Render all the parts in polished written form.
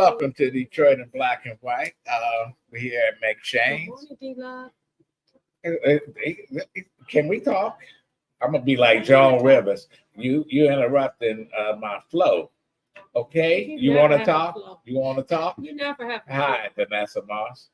welcome to Detroit in Black and White. We're here at Good McShane's. morning, D-Love. Can we talk? I'm gonna be like Joan Rivers. You interrupting my flow. Okay, you want to talk? You want to talk? You never have. Hi, Vanessa Moss.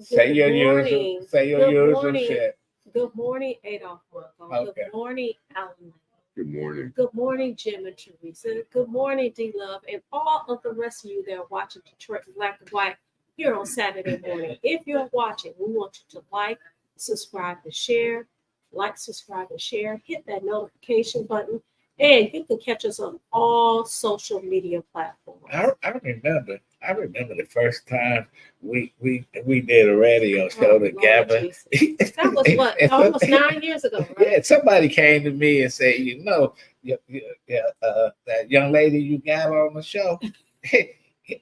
Good Your morning. usual. Say your Good usual morning. shit. Good morning, Adolph Mongo. Okay. Good morning, Allan. Good morning. Good morning, Jim and Teresa. Good morning, D-Love, and all of the rest of you that are watching Detroit in Black and White here on Saturday morning. If you're watching, we want you to like, subscribe, and share. Like, subscribe, and share. Hit that notification button. And you can catch us on all social media platforms. I remember the first time we did a radio show together. That was what, almost 9 years ago, right? Yeah, somebody came to me and said, that young lady you got on the show,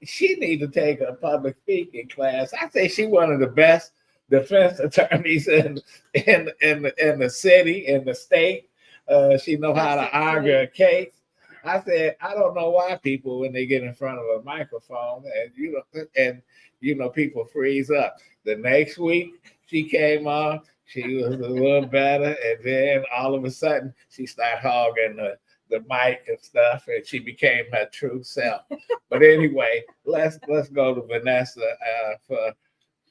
she need to take a public speaking class. I say she one of the best defense attorneys in the city, in the state. She know how to argue a case. I said, I don't know why people, when they get in front of a microphone and people freeze up. The next week she came on, she was a little better, and then all of a sudden she started hogging the mic and stuff, and she became her true self. But anyway, let's go to Vanessa for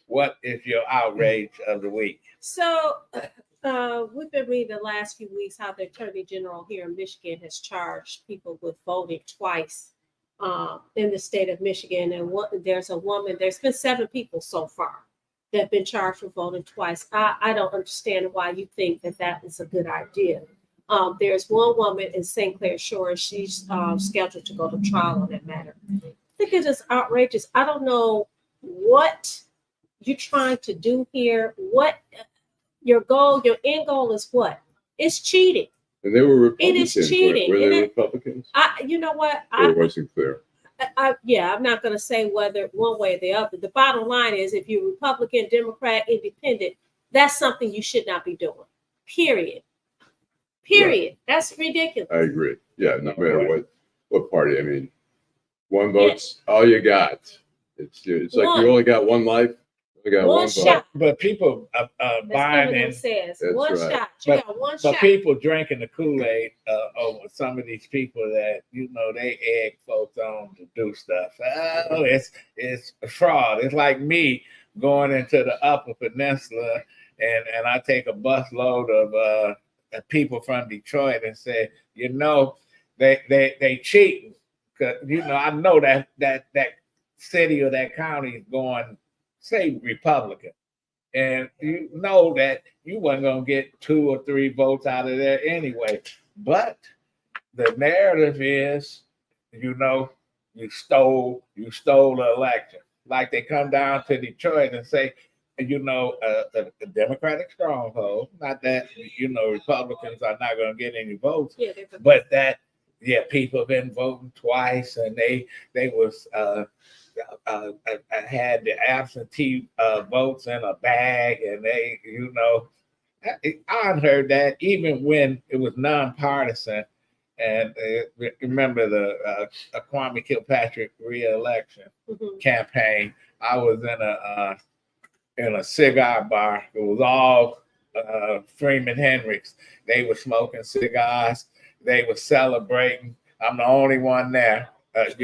what is your outrage of the week? So we've been reading the last few weeks how the Attorney General here in Michigan has charged people with voting twice in the state of Michigan. And there's been 7 people so far that have been charged with voting twice. I don't understand why you think that is a good idea. There's one woman in St. Clair Shores. She's scheduled to go to trial on that matter. I think it is outrageous. I don't know what you're trying to do here. What your end goal is what? It's cheating. And they were Republicans. It is cheating. Were they Republicans? You know what? It wasn't clear. I'm not going to say whether one way or the other. The bottom line is if you're Republican, Democrat, Independent, that's something you should not be doing. Period. Right. That's ridiculous. I agree. Yeah, no matter what party. I mean, one vote's all you got. It's like you only got one life. We got one shot. But people buying it. Says one right. shot. You got one shot. But people drinking the Kool-Aid over some of these people that they egg folks on to do stuff. Oh, it's fraud. It's like me going into the Upper Peninsula and I take a busload of people from Detroit and say, they cheating. 'Cause I know that city or that county is going, say, Republican, and you know that you weren't going to get 2 or 3 votes out of there anyway. But the narrative is, you stole the election. Like they come down to Detroit and say, a Democratic stronghold. Not that Republicans are not going to get any votes, but that people have been voting twice, and they was. I had the absentee votes in a bag, and they, I heard that even when it was nonpartisan. And remember the Kwame Kilpatrick re-election campaign. I was in a cigar bar. It was all Freeman Hendricks. They were smoking cigars. They were celebrating. I'm the only one there. That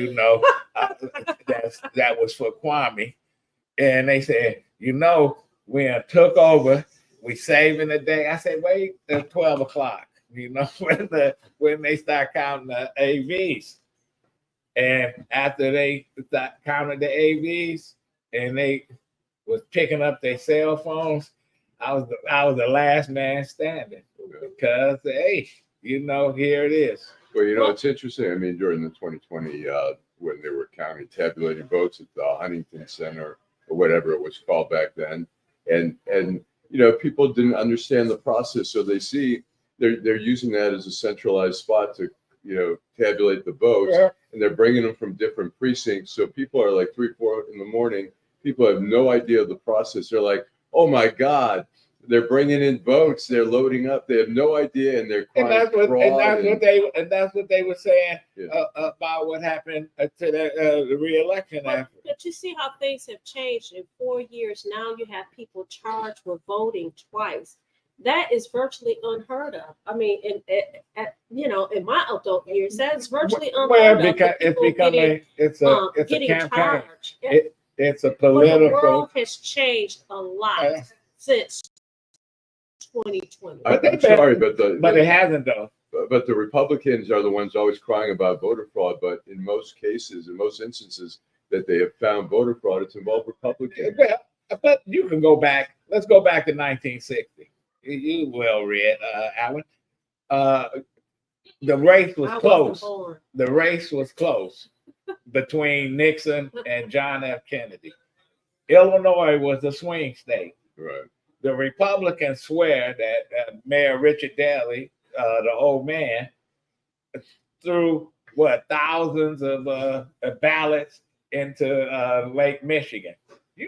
was for Kwame. And they said, we took over, we saving the day. I said, wait till 12 o'clock, when they start counting the AVs. And after they counted the AVs and they was picking up their cell phones, I was the last man standing because, hey, here it is. Well, it's interesting. I mean, during the 2020, when they were counting, tabulating votes at the Huntington Center or whatever it was called back then, and people didn't understand the process, so they see they're using that as a centralized spot to tabulate the votes, and they're bringing them from different precincts. So people are like 3, 4 in the morning. People have no idea of the process. They're like, oh my God, they're bringing in votes. They're loading up. They have no idea, and they're And crying that's what they were saying Yeah. About what happened to the re-election. But you see how things have changed in 4 years. Now you have people charged with voting twice. That is virtually unheard of. I mean, in my adult years, that's virtually unheard of. Because it's becoming it's a campaign. Charged. It's a But the political. world has changed a lot since 2020. I'm sorry, but it hasn't though. But the Republicans are the ones always crying about voter fraud. But in most cases, in most instances that they have found voter fraud, it's involved Republicans. Well, but you can go back. Let's go back to 1960. You well read, Allan. The race was close. The race was close between Nixon and John F. Kennedy. Illinois was a swing state. Right. The Republicans swear that Mayor Richard Daley, the old man, threw thousands of ballots into Lake Michigan.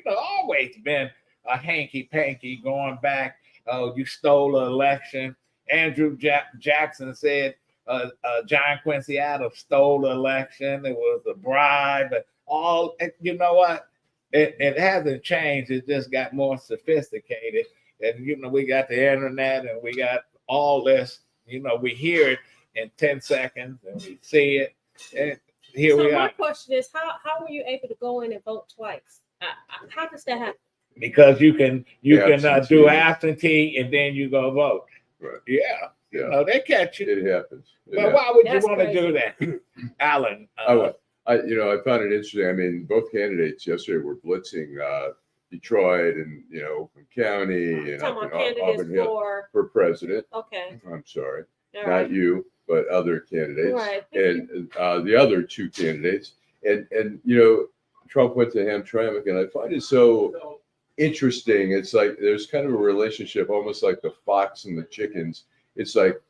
Always been a hanky-panky going back. You stole an election. Andrew Jackson said John Quincy Adams stole the election. It was a bribe. You know what? It hasn't changed. It just got more sophisticated. And, we got the internet and we got all this. We hear it in 10 seconds and we see it. And here we are. My question is, how were you able to go in and vote twice? How does that happen? Because you can do absentee and then you go vote. Right. Yeah. They catch you. It happens. But why would you want to do that, Allan? I found it interesting. I mean, both candidates yesterday were blitzing Detroit and Oakland County and Auburn Hill for president. Okay. I'm sorry, all not right. You, but other candidates. Right. And the other two candidates, and Trump went to Hamtramck, and I find it so interesting. It's like there's kind of a relationship, almost like the fox and the chickens. It's like,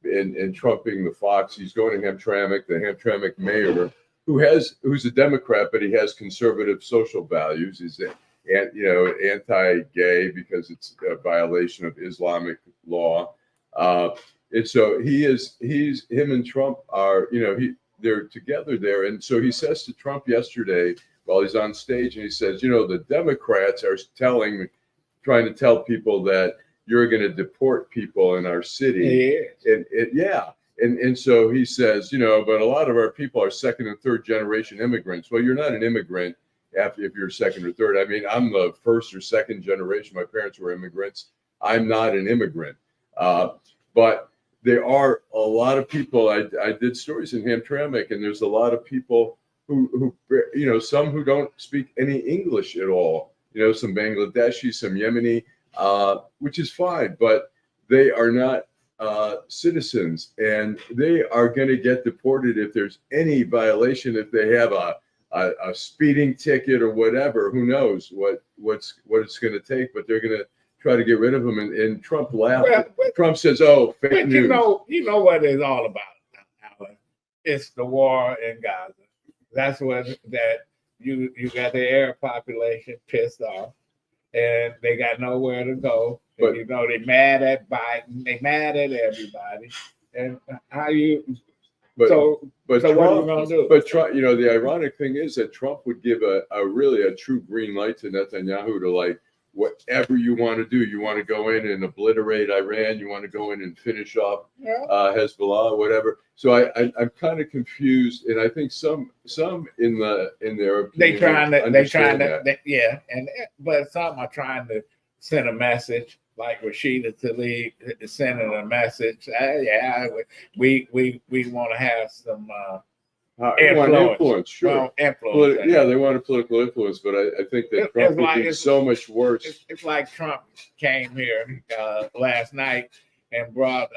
and Trump being the fox, he's going to Hamtramck, the Hamtramck mayor, who's a Democrat, but he has conservative social values. He's anti-gay because it's a violation of Islamic law. And so him and Trump are, they're together there. And so he says to Trump yesterday while he's on stage, and he says, the Democrats are trying to tell people that you're going to deport people in our city. And so he says, but a lot of our people are second and third generation immigrants. Well, you're not an immigrant if you're second or third. I mean, I'm the first or second generation. My parents were immigrants. I'm not an immigrant. But there are a lot of people. I did stories in Hamtramck, and there's a lot of people who some who don't speak any English at all. Some Bangladeshi, some Yemeni, which is fine, but they are not citizens, and they are going to get deported if there's any violation. If they have a speeding ticket or whatever, who knows what it's going to take? But they're going to try to get rid of them. And Trump laughed. Trump says, "Oh, fake news." You know what it's all about, Allan. It's the war in Gaza. That's you got the Arab population pissed off, and they got nowhere to go. But they're mad at Biden. They mad at everybody. And what are you gonna do? But Trump, the ironic thing is that Trump would give a true green light to Netanyahu to whatever you want to do. You want to go in and obliterate Iran. You want to go in and finish off Hezbollah, whatever. So I'm kind of confused, and I think some in their opinion, but some are trying to send a message. Like Rashida Tlaib is sending a message. We want to have some influence. Sure, influence. They want a political influence, but I think that Trump would do so much worse. It's like Trump came here last night and brought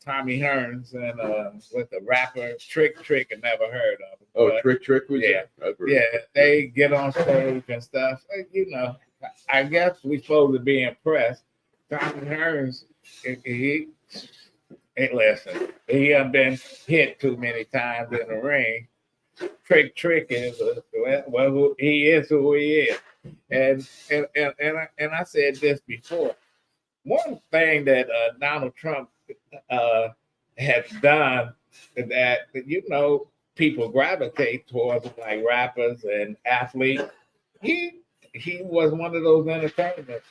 Tommy Hearns and with the rapper Trick I never heard of him. Oh, Trick was they get on stage and stuff. I guess we're supposed to be impressed. Tommy Hearns, he has been hit too many times in the ring. Trick is he is who he is, and I said this before. one thing that Donald Trump has done that people gravitate towards, like rappers and athletes. He was one of those entertainment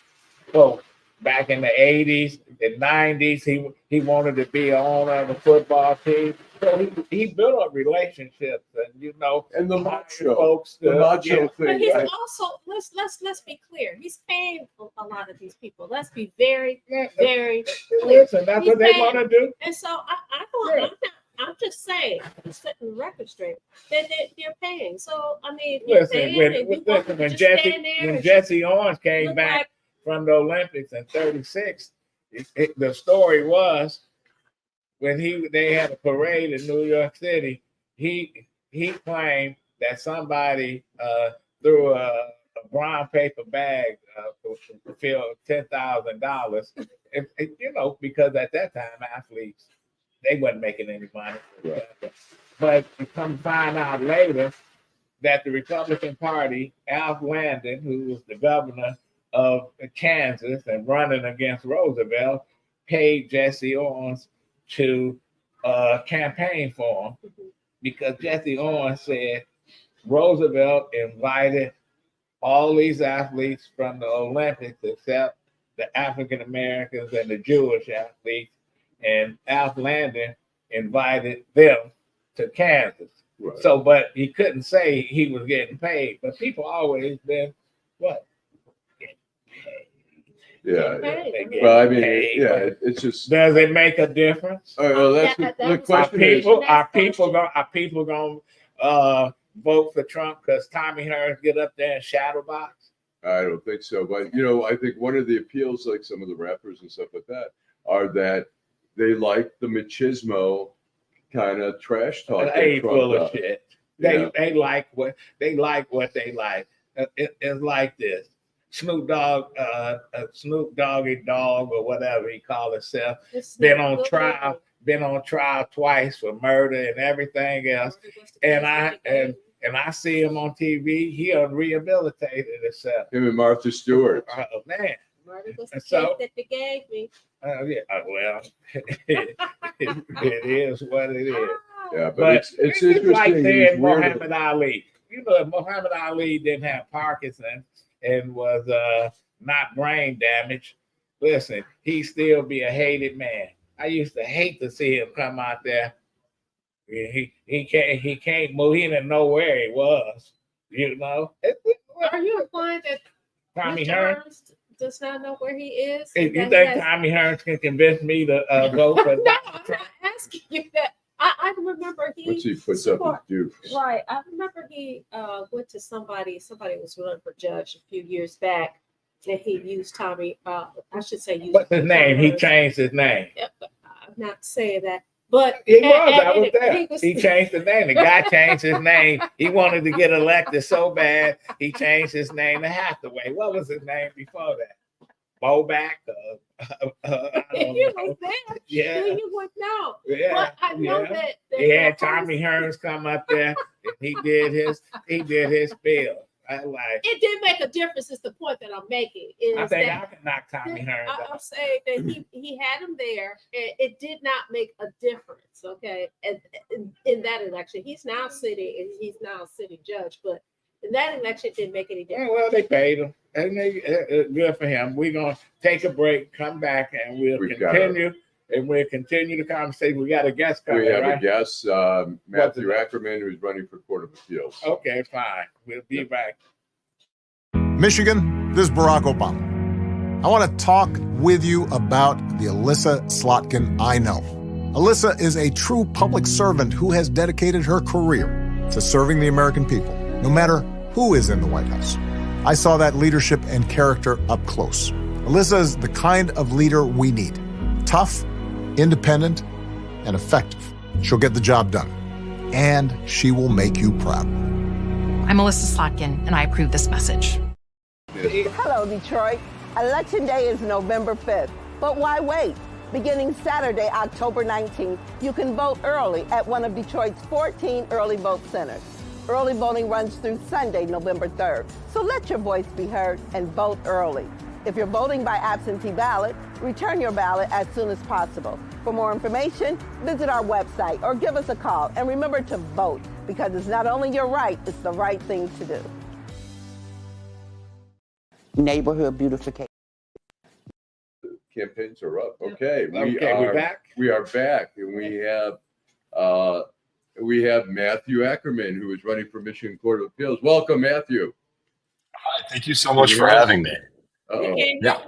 folks back in the 80s, the 90s. He wanted to be an owner of a football team. So he built up relationships and the hired macho, folks the to- macho yeah. But thing. he's Right? also let's be clear. He's paying a lot of these people. Let's be very, Yeah, very clear. listen, that's He's what they paying- want to do. And so I don't. Yeah. I'm just saying, setting the record straight. They're paying. So I mean, Listen, when Jesse Owens came back from the Olympics in '36, the story was when they had a parade in New York City. He claimed that somebody threw a brown paper bag filled $10,000. Because at that time athletes they wasn't making any money. Right. But you come find out later that the Republican Party, Alf Landon, who was the governor of Kansas and running against Roosevelt, paid Jesse Owens to campaign for him because Jesse Owens said Roosevelt invited all these athletes from the Olympics except the African Americans and the Jewish athletes, and Alf Landon invited them to Kansas. Right. So, but he couldn't say he was getting paid. But people always been what? Yeah. They get Well, I mean, paid. it's just. Does it make a difference? All right, well, that's That the was- question. Is, Are people gonna vote for Trump because Tommy Hearns get up there and shadow box? I don't think so, but I think one of the appeals, like some of the rappers and stuff like that, are that they like the machismo kind of trash talk. that They Trump full of does. shit. Yeah. They like what they like. It's like this. Snoop Doggy Dogg or whatever he called himself. Been on trial twice for murder and everything else. And I see him on TV. He rehabilitated himself. Him and Martha Stewart. Oh man. Murder was the So- case that they gave me. Well, it is what it is. Yeah, but But it's it's interesting. like he's saying weird. Muhammad Ali. If Muhammad Ali didn't have Parkinson's and was not brain damaged, listen, he'd still be a hated man. I used to hate to see him come out there. He can't move. He didn't know where he was. Are you implying that Tommy Mr. Hearns. Hearns does not know where he is? If you That he think has- Tommy Hearns can convince me to vote for No, I'm not asking you that. I remember Once he puts up his dukes. Right. I remember he went to somebody was running for judge a few years back, and he used Tommy. I should say used. What's his name? He Tommy Hearns. changed his name. I'm not saying that, but He was. I was there. he was- He changed the name. The guy changed his name. He wanted to get elected so bad. He changed his name to Hathaway. What was his name before that? Bowback? I don't you know. was there. Yeah. You would know. Yeah. But I know yeah. that He had Tommy Hearns come up there and he did his spiel. it did make a difference. Is the point that I'm making. I Is think that I can knock Tommy Hearns I'm out. saying that he had him there, and it did not make a difference. Okay, and in that election, he's now a city judge, but in that election, it didn't make any Yeah, difference. well, they paid him. And good for him. We're gonna take a break, come back, and we'll continue the conversation. We got a guest coming, We have right? a guest, Matthew Ackerman, who's running for Court of Appeals. Okay, fine. We'll be back. Michigan, this is Barack Obama. I want to talk with you about the Alyssa Slotkin I know. Alyssa is a true public servant who has dedicated her career to serving the American people, no matter who is in the White House. I saw that leadership and character up close. Alyssa is the kind of leader we need. Tough, independent, and effective. She'll get the job done. And she will make you proud. I'm Alyssa Slotkin, and I approve this message. Hello, Detroit. Election Day is November 5th, but why wait? Beginning Saturday, October 19th, you can vote early at one of Detroit's 14 early vote centers. Early voting runs through Sunday, November 3rd, so let your voice be heard and vote early. If you're voting by absentee ballot, return your ballot as soon as possible. For more information, visit our website or give us a call. And remember to vote, because it's not only your right, it's the right thing to do. Neighborhood beautification. Campaigns are up. Okay, we're back. We are back, and we have Matthew Ackerman, who is running for Michigan Court of Appeals. Welcome, Matthew. Hi, thank you so much for having me. Uh-oh. Yeah.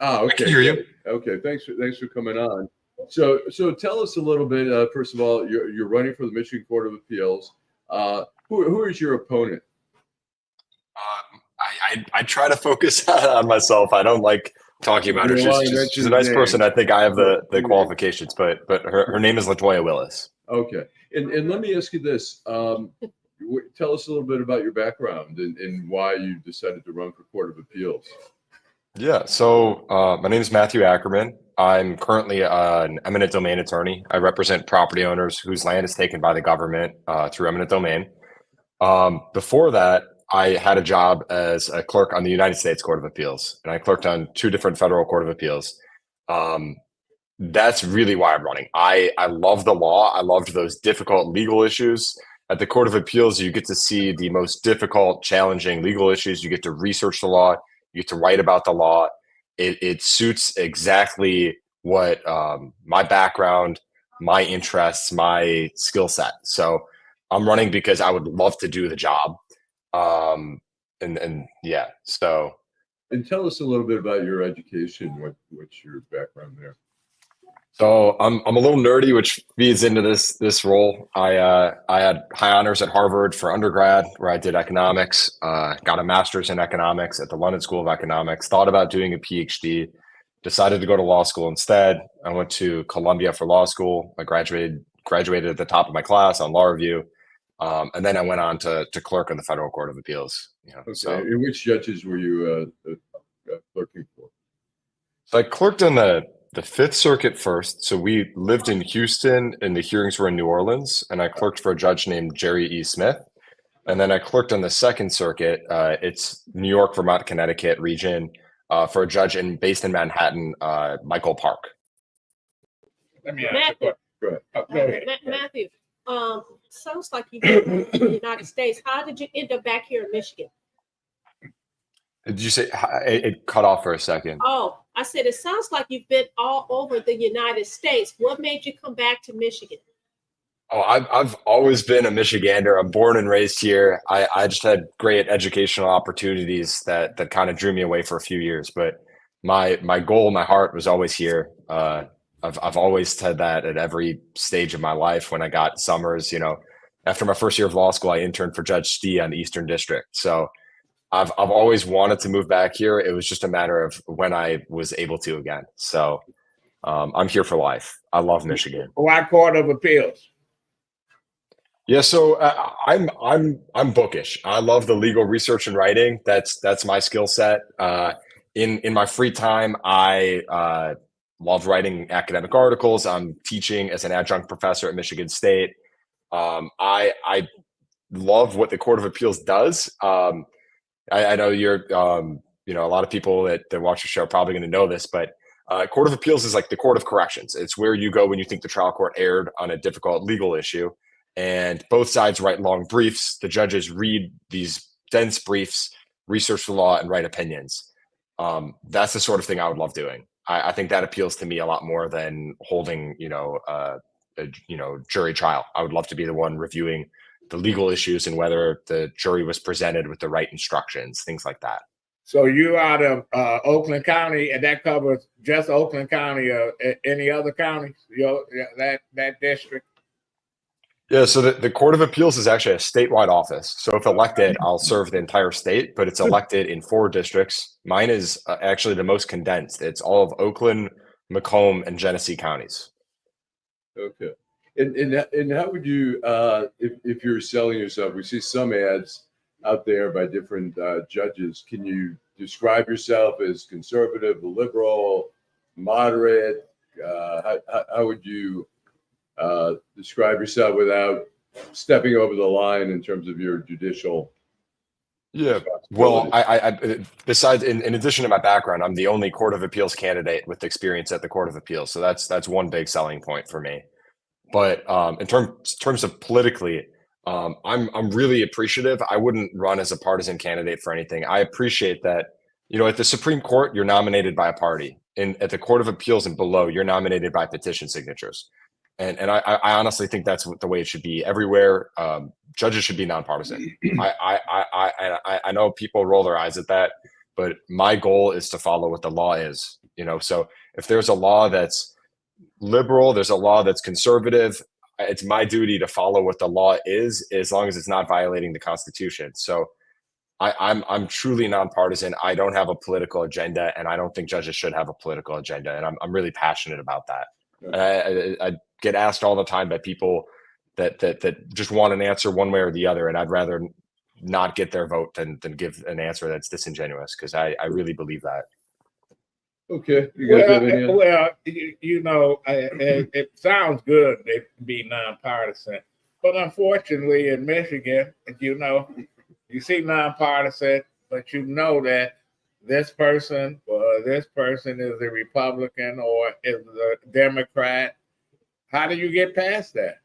Okay. I can hear you. Okay, thanks for coming on. So tell us a little bit. First of all, you're running for the Michigan Court of Appeals. Who is your opponent? I try to focus on myself. I don't like talking about her. She's a nice person. I think I have the qualifications, but her name is LaToya Willis. Okay, and let me ask you this. Tell us a little bit about your background and why you decided to run for Court of Appeals. Yeah, so my name is Matthew Ackerman. I'm currently an eminent domain attorney. I represent property owners whose land is taken by the government through eminent domain. Before that, I had a job as a clerk on the United States Court of Appeals, and I clerked on 2 different federal Court of Appeals. That's really why I'm running. I love the law. I loved those difficult legal issues. At the Court of Appeals, you get to see the most difficult, challenging legal issues. You get to research the law. You get to write about the law. It suits exactly what my background, my interests, my skill set. So I'm running because I would love to do the job. Yeah, so. And tell us a little bit about your education. What's your background there? So I'm a little nerdy, which feeds into this role. I had high honors at Harvard for undergrad, where I did economics. Got a master's in economics at the London School of Economics. Thought about doing a PhD. Decided to go to law school instead. I went to Columbia for law school. I graduated at the top of my class on law review, and then I went on to clerk in the Federal Court of Appeals. Okay. So, and which judges were you clerking for? So I clerked on the Fifth Circuit first. So we lived in Houston and the hearings were in New Orleans, and I clerked for a judge named Jerry E. Smith. And then I clerked on the Second Circuit. It's New York, Vermont, Connecticut region for a judge based in Manhattan, Michael Park. Let me ask Matthew. you. Go ahead. Matthew, sounds like you've been in the United States. How did you end up back here in Michigan? Did you say it cut off for a second? Oh, I said it sounds like you've been all over the United States. What made you come back to Michigan? Oh, I've always been a Michigander. I'm born and raised here. I just had great educational opportunities that kind of drew me away for a few years. But my goal, my heart was always here. I've always said that at every stage of my life. When I got summers, after my first year of law school, I interned for Judge Stee on the Eastern District. So I've always wanted to move back here. It was just a matter of when I was able to again. So I'm here for life. I love Michigan. Why Court of Appeals? Yeah, so I'm bookish. I love the legal research and writing. That's my skill set. In my free time, I love writing academic articles. I'm teaching as an adjunct professor at Michigan State. I love what the Court of Appeals does. I know you're, a lot of people that watch the show are probably going to know this, but Court of Appeals is like the court of corrections. It's where you go when you think the trial court erred on a difficult legal issue. And both sides write long briefs. The judges read these dense briefs, research the law, and write opinions. That's the sort of thing I would love doing. I think that appeals to me a lot more than holding, a jury trial. I would love to be the one reviewing the legal issues and whether the jury was presented with the right instructions, things like that. So you out of Oakland County, and that covers just Oakland County or any other counties, that district? Yeah, so the Court of Appeals is actually a statewide office. So if elected, I'll serve the entire state, but it's elected in 4 districts. Mine is actually the most condensed. It's all of Oakland, Macomb, and Genesee counties. Okay. And how would you, if you're selling yourself, we see some ads out there by different judges. Can you describe yourself as conservative, liberal, moderate? How would you describe yourself without stepping over the line in terms of your judicial Yeah. Well, responsibilities. I besides, in addition to my background, I'm the only Court of Appeals candidate with experience at the Court of Appeals. So that's one big selling point for me. But in terms of politically, I'm really appreciative. I wouldn't run as a partisan candidate for anything. I appreciate that, at the Supreme Court, you're nominated by a party. At the Court of Appeals and below, you're nominated by petition signatures. And I honestly think that's the way it should be everywhere. Judges should be nonpartisan. I know people roll their eyes at that, but my goal is to follow what the law is. So if there's a law that's liberal, there's a law that's conservative, it's my duty to follow what the law is, as long as it's not violating the Constitution. So I'm truly nonpartisan. I don't have a political agenda, and I don't think judges should have a political agenda. And I'm really passionate about that. I get asked all the time by people that just want an answer one way or the other, and I'd rather not get their vote than give an answer that's disingenuous, because I really believe that. Okay, you guys have any other? Well, it sounds good to be nonpartisan, but unfortunately in Michigan, you see nonpartisan, but you know that this person or this person is a Republican or is a Democrat. How do you get past that?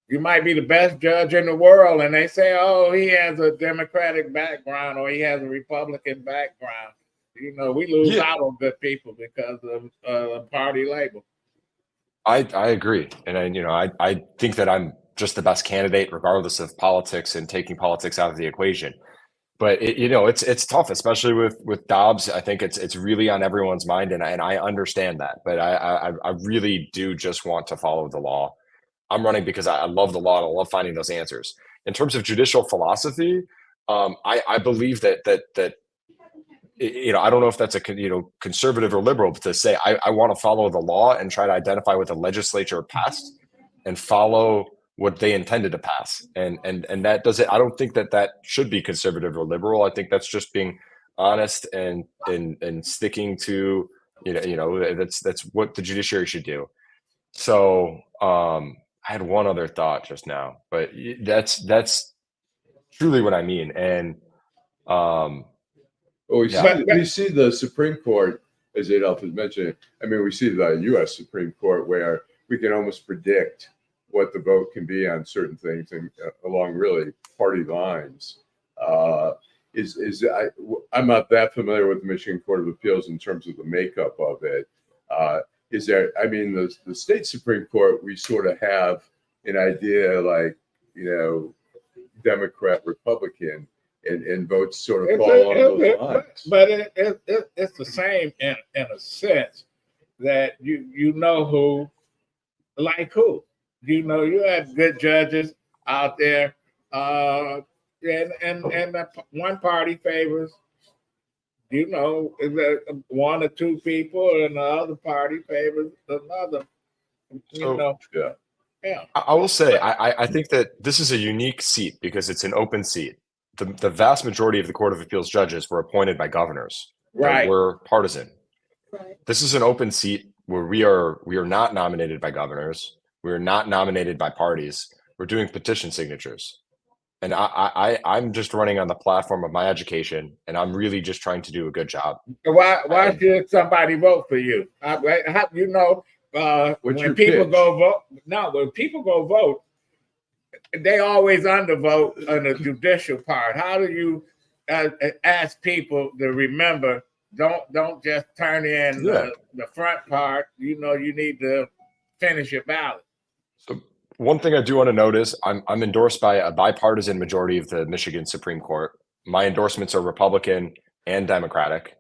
You might be the best judge in the world, and they say, oh, he has a Democratic background or he has a Republican background. We lose out on good people because of party label. I agree. And I think that I'm just the best candidate regardless of politics and taking politics out of the equation. But it's tough, especially with Dobbs. I think it's really on everyone's mind, and I understand that. But I really do just want to follow the law. I'm running because I love the law and I love finding those answers. In terms of judicial philosophy, I believe that I don't know if that's a conservative or liberal, but to say I want to follow the law and try to identify what the legislature passed and follow what they intended to pass, and that does it. I don't think that should be conservative or liberal. I think that's just being honest and sticking to that's what the judiciary should do. So I had one other thought just now, but that's truly what I mean. And we see the Supreme Court, as Adolph has mentioned. I mean, we see the U.S. Supreme Court where we can almost predict what the vote can be on certain things and along really party lines. I'm not that familiar with the Michigan Court of Appeals in terms of the makeup of it. The state Supreme Court, we sort of have an idea like, Democrat, Republican, and votes sort of fall along those lines. But it's the same in a sense that you know who, like who. You have good judges out there, and one party favors, one or two people, and the other party favors another. Yeah. I will say, I think that this is a unique seat because it's an open seat. The vast majority of the Court of Appeals judges were appointed by governors. Right. We're partisan. Right. This is an open seat where we are not nominated by governors. We're not nominated by parties. We're doing petition signatures. And I'm just running on the platform of my education, and I'm really just trying to do a good job. Why should somebody vote for you? When people go vote, they always undervote on the judicial part. How do you ask people to remember? Don't just turn in the front part. You need to finish your ballot. So one thing I do want to note is I'm endorsed by a bipartisan majority of the Michigan Supreme Court. My endorsements are Republican and Democratic.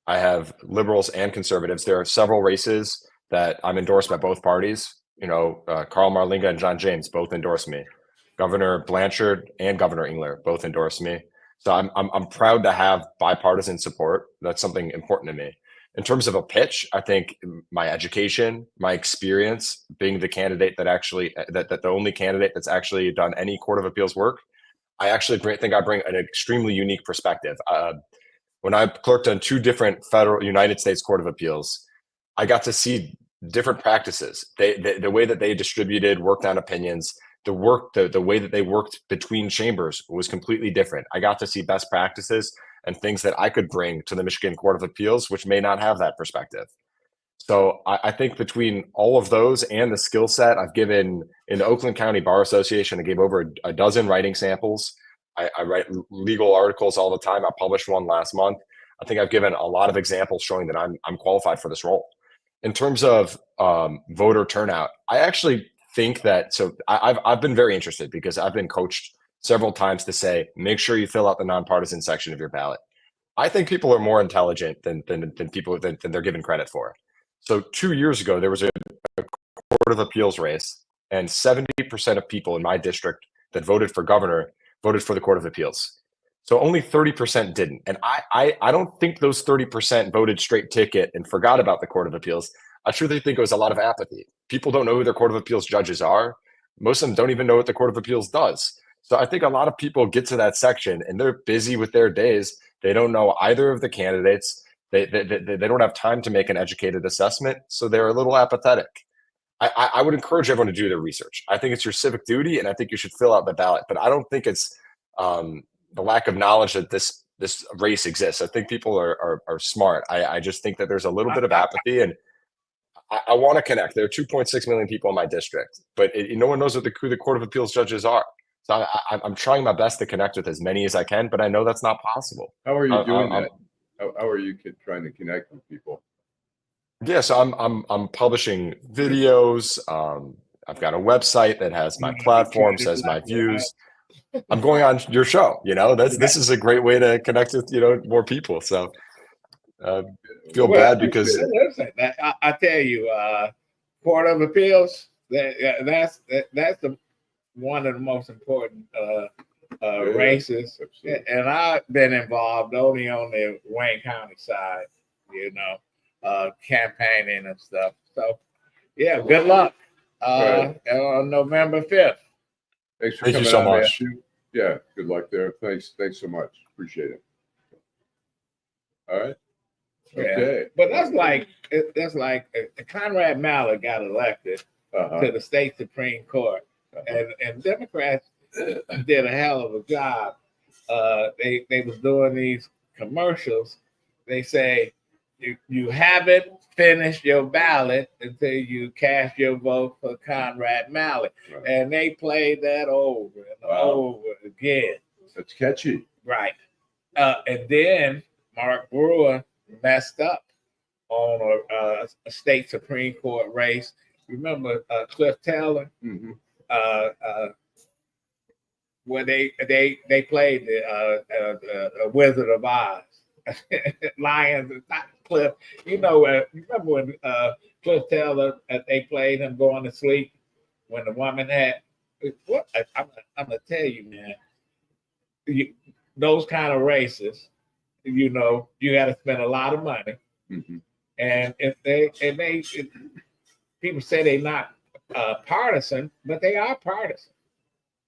I have liberals and conservatives. There are several races that I'm endorsed by both parties. Carl Marlinga and John James both endorse me. Governor Blanchard and Governor Engler both endorse me. So I'm proud to have bipartisan support. That's something important to me. In terms of a pitch, I think my education, my experience, being the candidate that the only candidate that's actually done any Court of Appeals work, I actually think I bring an extremely unique perspective. When I clerked on two different federal United States Court of Appeals, I got to see different practices. The way that they distributed, worked on opinions, the work, the way that they worked between chambers was completely different. I got to see best practices and things that I could bring to the Michigan Court of Appeals, which may not have that perspective. So I think between all of those and the skill set I've given in the Oakland County Bar Association, I gave over a dozen writing samples. I write legal articles all the time. I published one last month. I think I've given a lot of examples showing that I'm qualified for this role. In terms of voter turnout, I actually think that, so I've been very interested because I've been coached several times to say, make sure you fill out the nonpartisan section of your ballot. I think people are more intelligent than they're given credit for. So 2 years ago, there was a Court of Appeals race, and 70% of people in my district that voted for governor voted for the Court of Appeals. So only 30% didn't. And I don't think those 30% voted straight ticket and forgot about the Court of Appeals. I truly think it was a lot of apathy. People don't know who their Court of Appeals judges are. Most of them don't even know what the Court of Appeals does. So I think a lot of people get to that section and they're busy with their days. They don't know either of the candidates. They don't have time to make an educated assessment, so they're a little apathetic. I would encourage everyone to do their research. I think it's your civic duty, and I think you should fill out the ballot. But I don't think it's the lack of knowledge that this race exists. I think people are smart. I just think that there's a little bit of apathy, and I want to connect. There are 2.6 million people in my district, but no one knows who the Court of Appeals judges are. So I'm trying my best to connect with as many as I can, but I know that's not possible. How are you doing that? How are you trying to connect with people? Yeah, so I'm publishing videos. I've got a website that has my platform, says my views. I'm going on your show. This is a great way to connect with more people. So feel bad because listen, I tell you, Court of Appeals. That's one of the most important races, and I've been involved only on the Wayne County side, campaigning and stuff. So, yeah, good luck on November 5th. Thanks for Thank coming you so on, much. Matthew. Yeah, good luck there. Thanks so much. Appreciate it. All right. Okay. But that's like Conrad Mallett got elected to the state Supreme Court, and Democrats did a hell of a job. They was doing these commercials. They say you haven't finished your ballot until you cast your vote for Conrad Mallett, and they played that over and over again. That's catchy, right? And then Mark Brewer messed up on a state Supreme Court race. Remember Cliff Taylor? Mm-hmm. Where they played the Wizard of Oz, Lions, not Cliff. Remember when Cliff Taylor they played him going to sleep when the woman had what? I'm gonna tell you, man. Those kind of races, you got to spend a lot of money, and if people say they're not partisan, but they are partisan.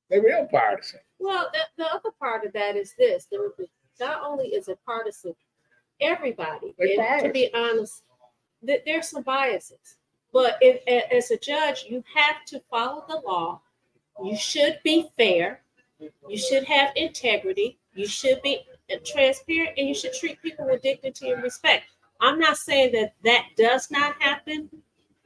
They're real partisan. Well, the other part of that is this: not only is it partisan, everybody. And to be honest, there's some biases. But as a judge, you have to follow the law. You should be fair. You should have integrity. You should be transparent, and you should treat people with dignity and respect. I'm not saying that does not happen.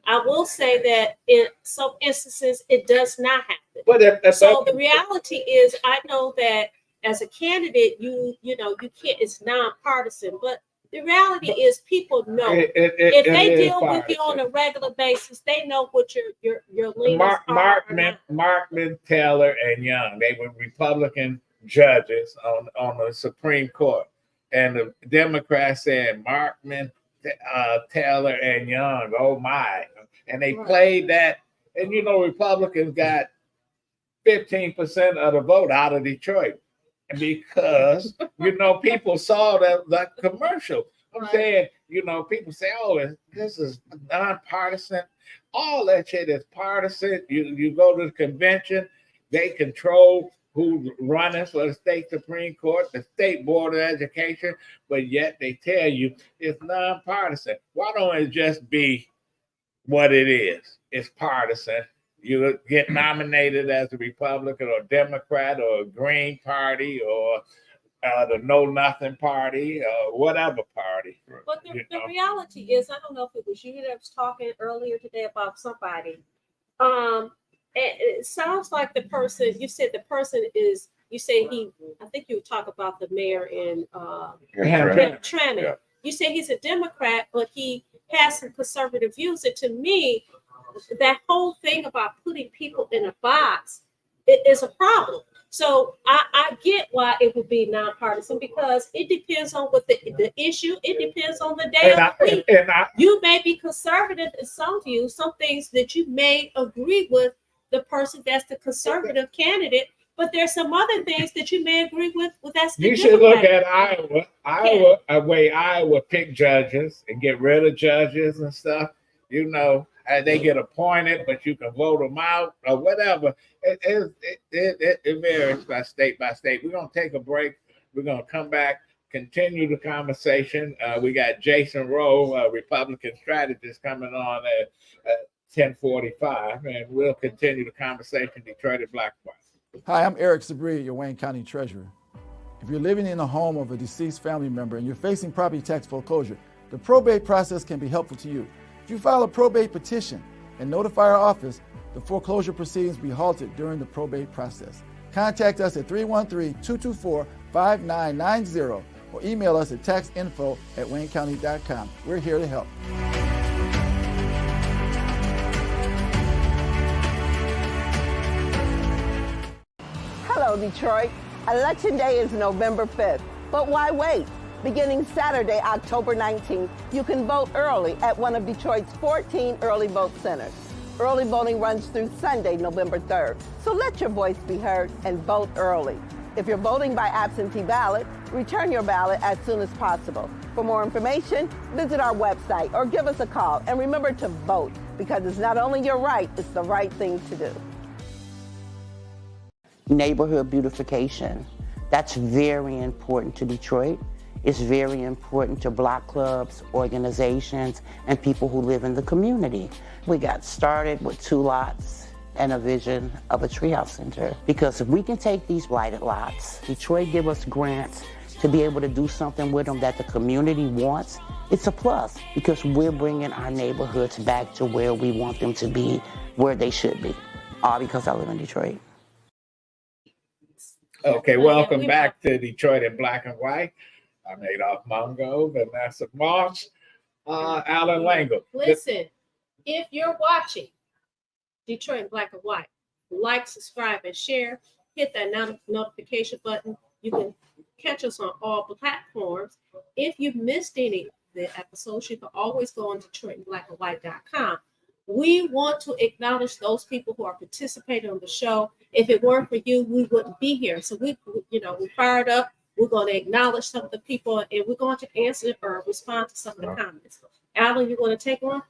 I will say that in some instances it does not happen. But the reality is, I know that as a candidate, you can't. It's nonpartisan, but the reality is, people know if they deal with you on a regular basis, they know what your leanings are. Markman, Taylor, and Young, they were Republican judges on the Supreme Court, and the Democrats said Markman, Taylor, and Young. Oh my! And they played that, and Republicans got 15% of the vote out of Detroit because people saw that commercial. I'm saying, people say, "Oh, this is nonpartisan." All that shit is partisan. You go to the convention, they control who's running for the state Supreme Court, the state board of education, but yet they tell you it's nonpartisan. Why don't it just be what it is? It's partisan, You get nominated as a Republican or Democrat or a Green Party or the Know Nothing Party or whatever party. But the reality is, I don't know if it was you that was talking earlier today about somebody. It sounds like the person, you said the person is, you say he, I think you talk about the mayor in Tranmere. Yeah. You say he's a Democrat, but he has some conservative views. And to me, that whole thing about putting people in a box is a problem. So I get why it would be nonpartisan, because it depends on what the issue. It depends on the day of the week. You may be conservative in some views, some things that you may agree with the person that's the conservative candidate, but there's some other things that you may agree with that's the You should look at Iowa, a way Iowa pick judges and get rid of judges and stuff. You know, they get appointed, but you can vote them out or whatever. It varies by state by state. We're going to take a break. We're going to come back, continue the conversation. We got Jason Roe, Republican strategist, coming on at 10:45, and we'll continue the conversation. Detroit at Black and White. Hi, I'm Eric Sabri, your Wayne County Treasurer. If you're living in a home of a deceased family member and you're facing property tax foreclosure, the probate process can be helpful to you. If you file a probate petition and notify our office, the foreclosure proceedings will be halted during the probate process. Contact us at 313-224-5990 or email us at taxinfo@waynecounty.com. We're here to help. Hello, Detroit. Election Day is November 5th, but why wait? Beginning Saturday, October 19th, you can vote early at one of Detroit's 14 early vote centers. Early voting runs through Sunday, November 3rd, so let your voice be heard and vote early. If you're voting by absentee ballot, return your ballot as soon as possible. For more information, visit our website or give us a call. And remember to vote, because it's not only your right, it's the right thing to do. Neighborhood beautification. That's very important to Detroit. It's very important to block clubs, organizations, and people who live in the community. We got started with 2 lots and a vision of a treehouse center. Because if we can take these blighted lots, Detroit give us grants to be able to do something with them that the community wants, it's a plus, because we're bringing our neighborhoods back to where we want them to be, where they should be. All because I live in Detroit. Okay, welcome back to Detroit in Black and White. I'm Adolph Mongo, Vanessa Moss, Allan Lengel. Listen, if you're watching Detroit in Black and White, like, subscribe, and share. Hit that notification button. You can catch us on all platforms. If you missed any of the episodes, you can always go on DetroitInBlackandWhite.com. We want to acknowledge those people who are participating on the show. If it weren't for you, we wouldn't be here. So we fired up. We're going to acknowledge some of the people, and we're going to answer or respond to some of the comments. Allan, you want to take one?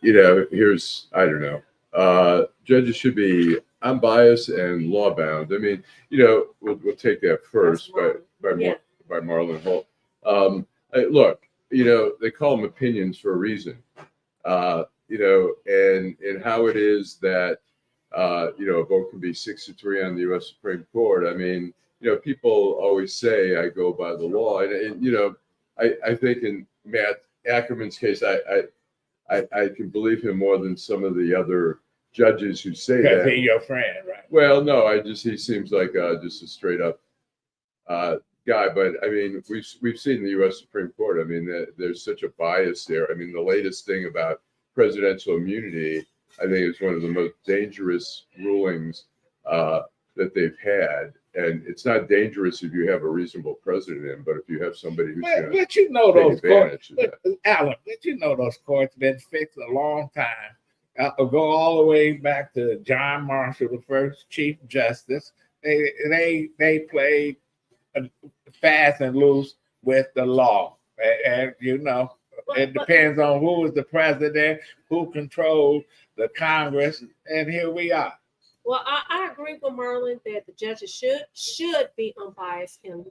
Here's, I don't know. Judges should be unbiased and law bound. I mean, we'll take that first by Marlon Holt. Look, they call them opinions for a reason. And how it is that a vote can be 6-3 on the U.S. Supreme Court. I mean, people always say I go by the law, and I think in Matt Ackerman's case, I can believe him more than some of the other judges who say that. Because he's your friend, right? Well, no, he seems like just a straight up guy. But I mean, we've seen the U.S. Supreme Court. I mean, there's such a bias there. I mean, the latest thing about presidential immunity, I think, is one of the most dangerous rulings that they've had. And it's not dangerous if you have a reasonable president in, but if you have somebody who's going to take advantage of that. Allan, those courts been fixed a long time. Go all the way back to John Marshall, the first Chief Justice. They played fast and loose with the law, and it depends on who is the president, who controls the Congress, and here we are. Well, I agree with Marlon that the judges should be unbiased and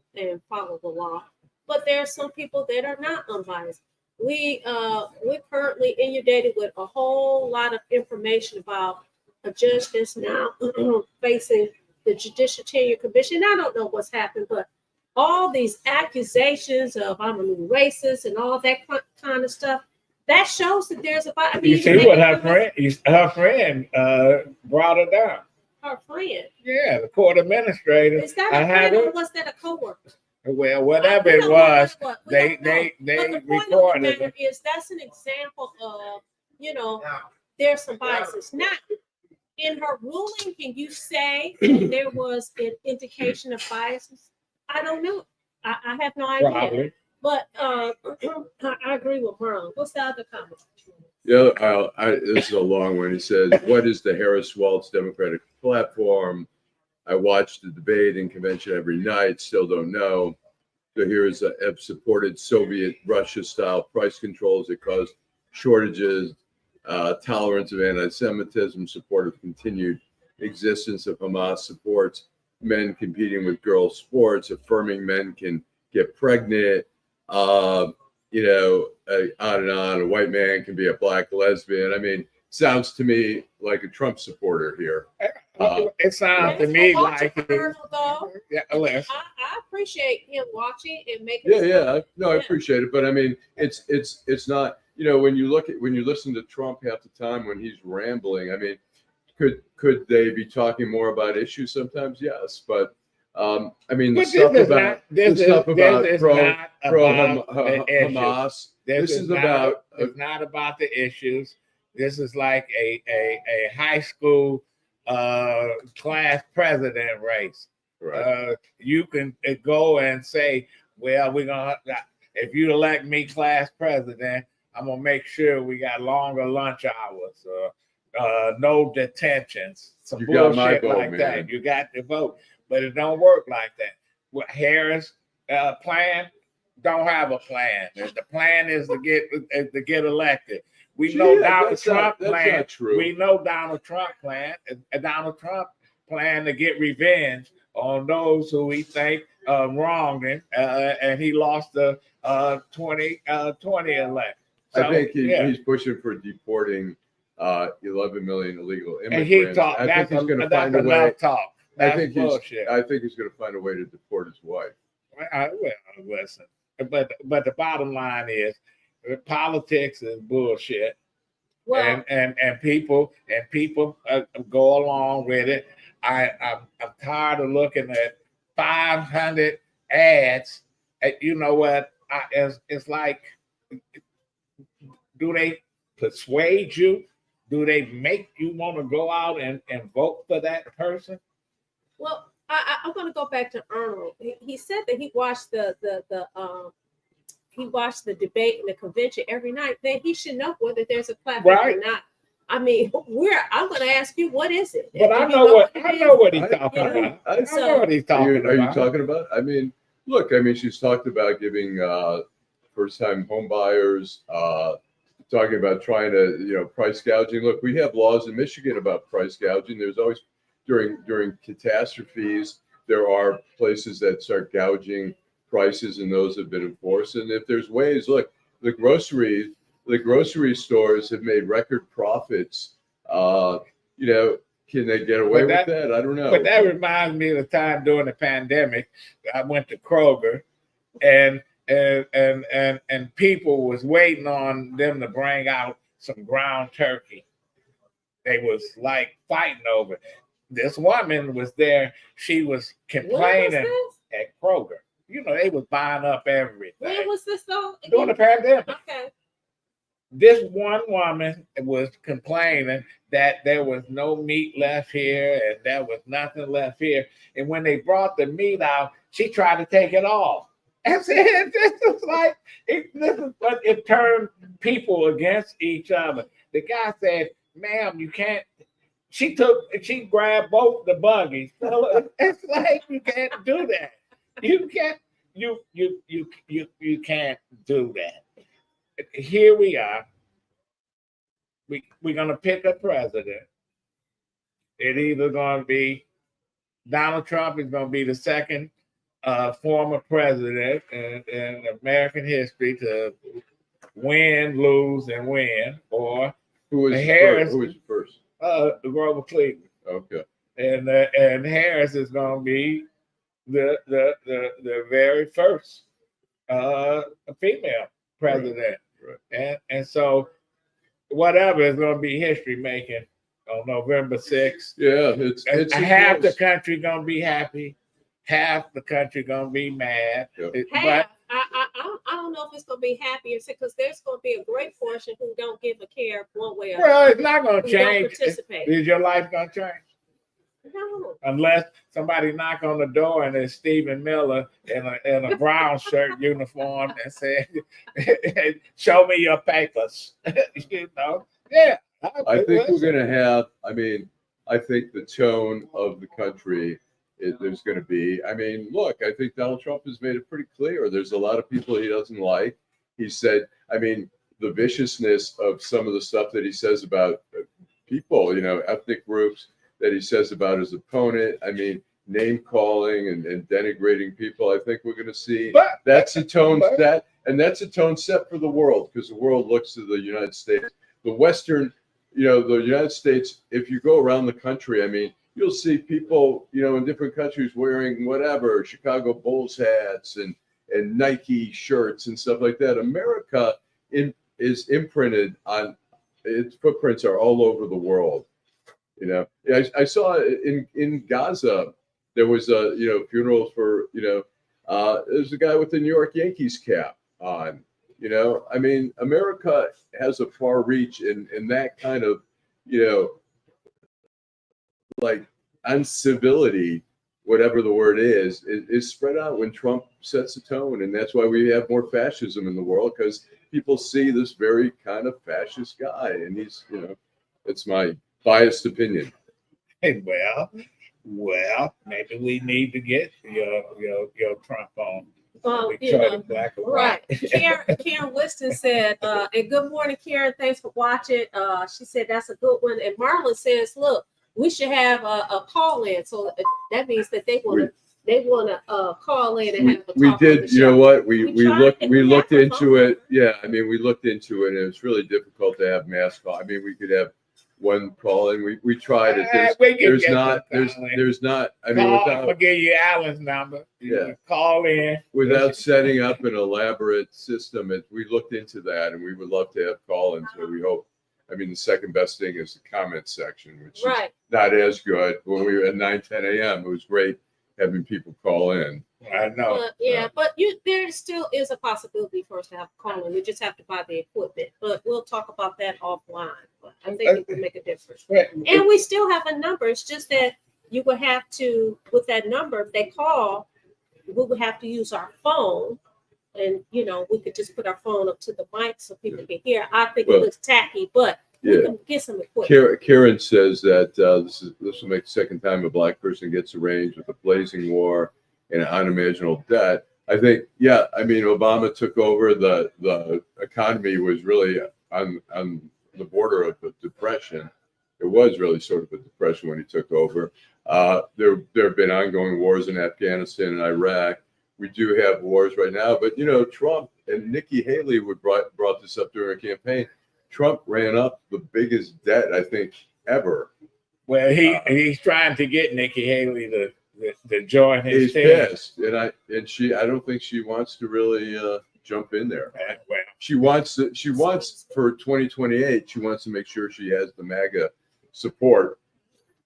follow the law. But there are some people that are not unbiased. we're currently inundated with a whole lot of information about a judge that's now facing the Judicial Tenure Commission. I don't know what's happened, but all these accusations of I'm a new racist and all that kind of stuff, that shows that there's a. I mean, you see what her friend brought her down. Her friend. Yeah, the court administrator. Is that a friend or was that a coworker? Well, whatever it was, they the recorded it. Is that's an example of, there's some biases. Now, in her ruling, can you say that there was an indication of biases? I don't know. I have no idea. Probably. But I agree with Merle. What's the other comment? Yeah, this is a long one. He says, "What is the Harris-Walz Democratic platform? I watch the debate and convention every night. Still don't know. So here is have supported Soviet Russia-style price controls that caused shortages, tolerance of anti-Semitism, support of continued existence of Hamas, supports men competing with girls' sports, affirming men can get pregnant." On and on. A white man can be a black lesbian. I mean, sounds to me like a Trump supporter here. It sounds to me like I appreciate him watching and making. I appreciate it, but I mean, it's not. When you listen to Trump half the time when he's rambling, I mean, could they be talking more about issues sometimes? Yes, but. I mean, the stuff about Hamas. It's not about the issues. This is like a high school class president race. Right. You can go and say, "Well, if you elect me class president, I'm gonna make sure we got longer lunch hours, no detentions, some bullshit like that. You got to vote." But it don't work like that. What Harris plan don't have a plan. The plan is to get elected. We know Donald Trump plan. We know Donald Trump plan. Donald Trump plan to get revenge on those who he think wronged him, and he lost the 2020 election. So, I think he's pushing for deporting 11 million illegal immigrants. And he thought that's enough talk. I think he's going to find a way to deport his wife. Well, listen, but the bottom line is, politics is bullshit, and people go along with it. I'm tired of looking at 500 ads. You know what? It's like, do they persuade you? Do they make you want to go out and vote for that person? Well, I want to go back to Arnold. He said that he watched the debate and the convention every night. Then he should know whether there's a platform or not. I mean, I'm going to ask you, what is it? But I know what he's talking about. I know what he's talking about. Are you talking about? I mean, look. I mean, she's talked about giving first-time home buyers. Talking about trying to price gouging. Look, we have laws in Michigan about price gouging. There's always during catastrophes, there are places that start gouging prices, and those have been enforced. And if there's ways, look, the grocery stores have made record profits. Can they get away with that? I don't know. But that reminds me of the time during the pandemic. I went to Kroger, and people was waiting on them to bring out some ground turkey. They was like fighting over it. This woman was there. She was complaining at Kroger. They was buying up everything. When was this though? During the pandemic. Okay. This one woman was complaining that there was no meat left here and there was nothing left here. And when they brought the meat out, she tried to take it off. And said, it turned people against each other. The guy said, "Ma'am, you can't." She grabbed both the buggies. So it's like, you can't do that. You can't do that. Here we are. We're gonna pick a president. It either gonna be Donald Trump is gonna be the second former president in American history to win, lose, and win. Or Who was Harris, first? Grover Cleveland. Okay. And Harris is going to be the very first female president. Right. And so whatever is going to be history making on November 6th. Yeah, it's half the country going to be happy, half the country going to be mad. Yep. Half. I don't know if it's going to be happy because there's going to be a great portion who don't give a care one way or another. Well, it's not going to change. Participate. Is your life going to change? No. Unless somebody knock on the door and it's Stephen Miller in a brown shirt uniform and say, "Show me your papers." You know, yeah. I think we're going to have. I mean, I think the tone of the country there's going to be. I mean, look, I think Donald Trump has made it pretty clear. There's a lot of people he doesn't like. He said, I mean, the viciousness of some of the stuff that he says about people, you know, ethnic groups, that he says about his opponent. I mean, name calling and denigrating people. I think we're going to see that's a tone set, and that's a tone set for the world, because the world looks to the United States, the Western, you know, the United States. If you go around the country, I mean, you'll see people, you know, in different countries wearing whatever Chicago Bulls hats and Nike shirts and stuff like that. America is imprinted on, its footprints are all over the world. You know, I saw in Gaza, there was a, you know, funeral for, you know, there's a guy with the New York Yankees cap on, you know. I mean, America has a far reach in that kind of, you know, like uncivility, whatever the word is spread out when Trump sets a tone. And that's why we have more fascism in the world, because people see this very kind of fascist guy, and he's, you know, it's my biased opinion. Well, maybe we need to get your Trump on. You know, right. Karen Whiston said, and good morning, Karen. Thanks for watching. She said that's a good one. And Marlon says, look, we should have a call in. So that means that they want to call in and have a talk. We did, you know what? We looked into it. Phone. Yeah, I mean, we looked into it, and it was really difficult to have mass call. I mean, we could have one call, and we tried it. There's not. I mean, I'll give you Allan's number. You call in without setting up an elaborate system. We looked into that, and we would love to have call-ins. So we hope. I mean, the second best thing is the comment section, which is not as good. When we were at 9:10 a.m., it was great having people call in. I know. But there still is a possibility for us to have a call in. We just have to buy the equipment. But we'll talk about that offline. But I think it can make a difference. And we still have a number. It's just that you would have to, with that number, if they call, we would have to use our phone. And, you know, we could just put our phone up to the mic so people can hear. I think it looks tacky, but we can get some equipment. Karen says that this will make the second time a black person gets arranged with a blazing war and an unimaginable debt. I think, I mean, Obama took over. The economy was really on the border of a depression. It was really sort of a depression when he took over. There have been ongoing wars in Afghanistan and Iraq. We do have wars right now, but, you know, Trump and Nikki Haley brought this up during a campaign. Trump ran up the biggest debt, I think, ever. Well, he's trying to get Nikki Haley to join his team. Pissed, and I don't think she wants to really jump in there. Well, she wants for 2028. She wants to make sure she has the MAGA support,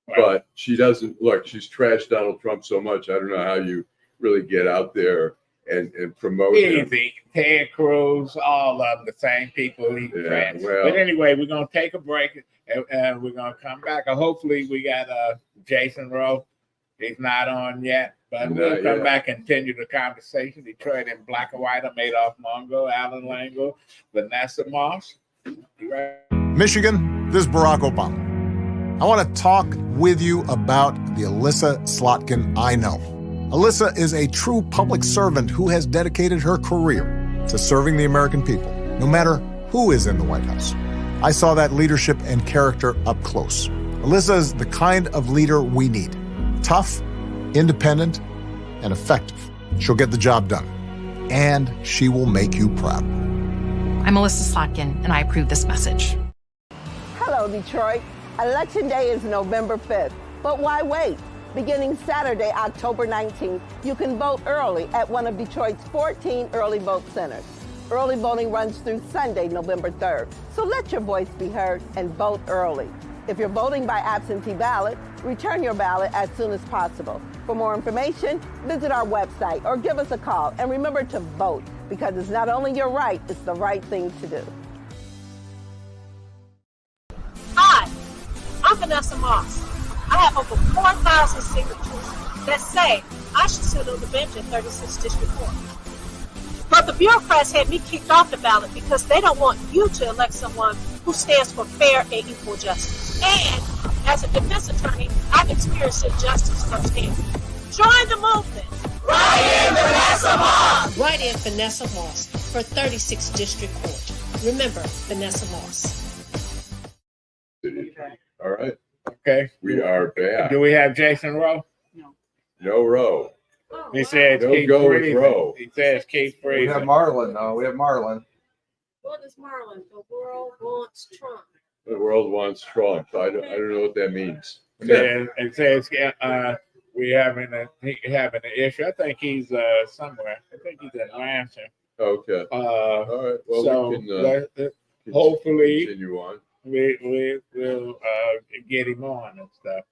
but she doesn't. Look, she's trashed Donald Trump so much. I don't know how you really get out there and promote him. Ted Cruz, all of them, the same people he trashed. Well, but anyway, we're gonna take a break and we're gonna come back. Hopefully, we got Jason Roe. He's not on yet, but we'll come back and continue the conversation. Detroit in black and white. I'm Adolph Mongo, Allan, Lengel, Vanessa Moss. Michigan, this is Barack Obama. I want to talk with you about the Alyssa Slotkin I know. Alyssa is a true public servant who has dedicated her career to serving the American people, no matter who is in the White House. I saw that leadership and character up close. Alyssa is the kind of leader we need. Tough, independent, and effective. She'll get the job done. And she will make you proud. I'm Melissa Slotkin, and I approve this message. Hello, Detroit. Election Day is November 5th, but why wait? Beginning Saturday, October 19th, you can vote early at one of Detroit's 14 early vote centers. Early voting runs through Sunday, November 3rd, so let your voice be heard and vote early. If you're voting by absentee ballot, return your ballot as soon as possible. For more information, visit our website or give us a call. And remember to vote, because it's not only your right, it's the right thing to do. Hi, I'm Vanessa Moss. I have over 4,000 signatures that say I should sit on the bench at 36th District Court. But the bureaucrats had me kicked off the ballot because they don't want you to elect someone who stands for fair and equal justice. And as a defense attorney, I've experienced injustice firsthand. Join the movement. Write in Vanessa Moss. Write in Vanessa Moss for 36th District Court. Remember, Vanessa Moss. All right. Okay. We are back. Do we have Jason Roe? No Roe. He said Don't keep go with freezing. Roe. He says keep We freezing. have Marlon. No, we have Marlon. What is Marlon? The world wants Trump. The world wants Trump. I don't know what that means. It says we having an issue. I think he's somewhere. I think he's in Lansing. Okay. All right. Well, So we can hopefully continue on. we will get him on and stuff.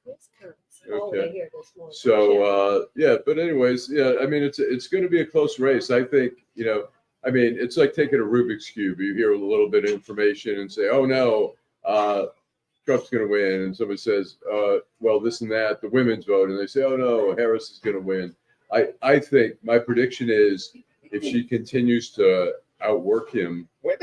Okay. So yeah, but anyways, yeah, I mean it's going to be a close race. I think, I mean, it's like taking a Rubik's Cube. You hear a little bit of information and say, oh no, Trump's going to win. And somebody says, well, this and that, the women's vote. And they say, oh no, Harris is going to win. I think my prediction is if she continues to outwork him. Well,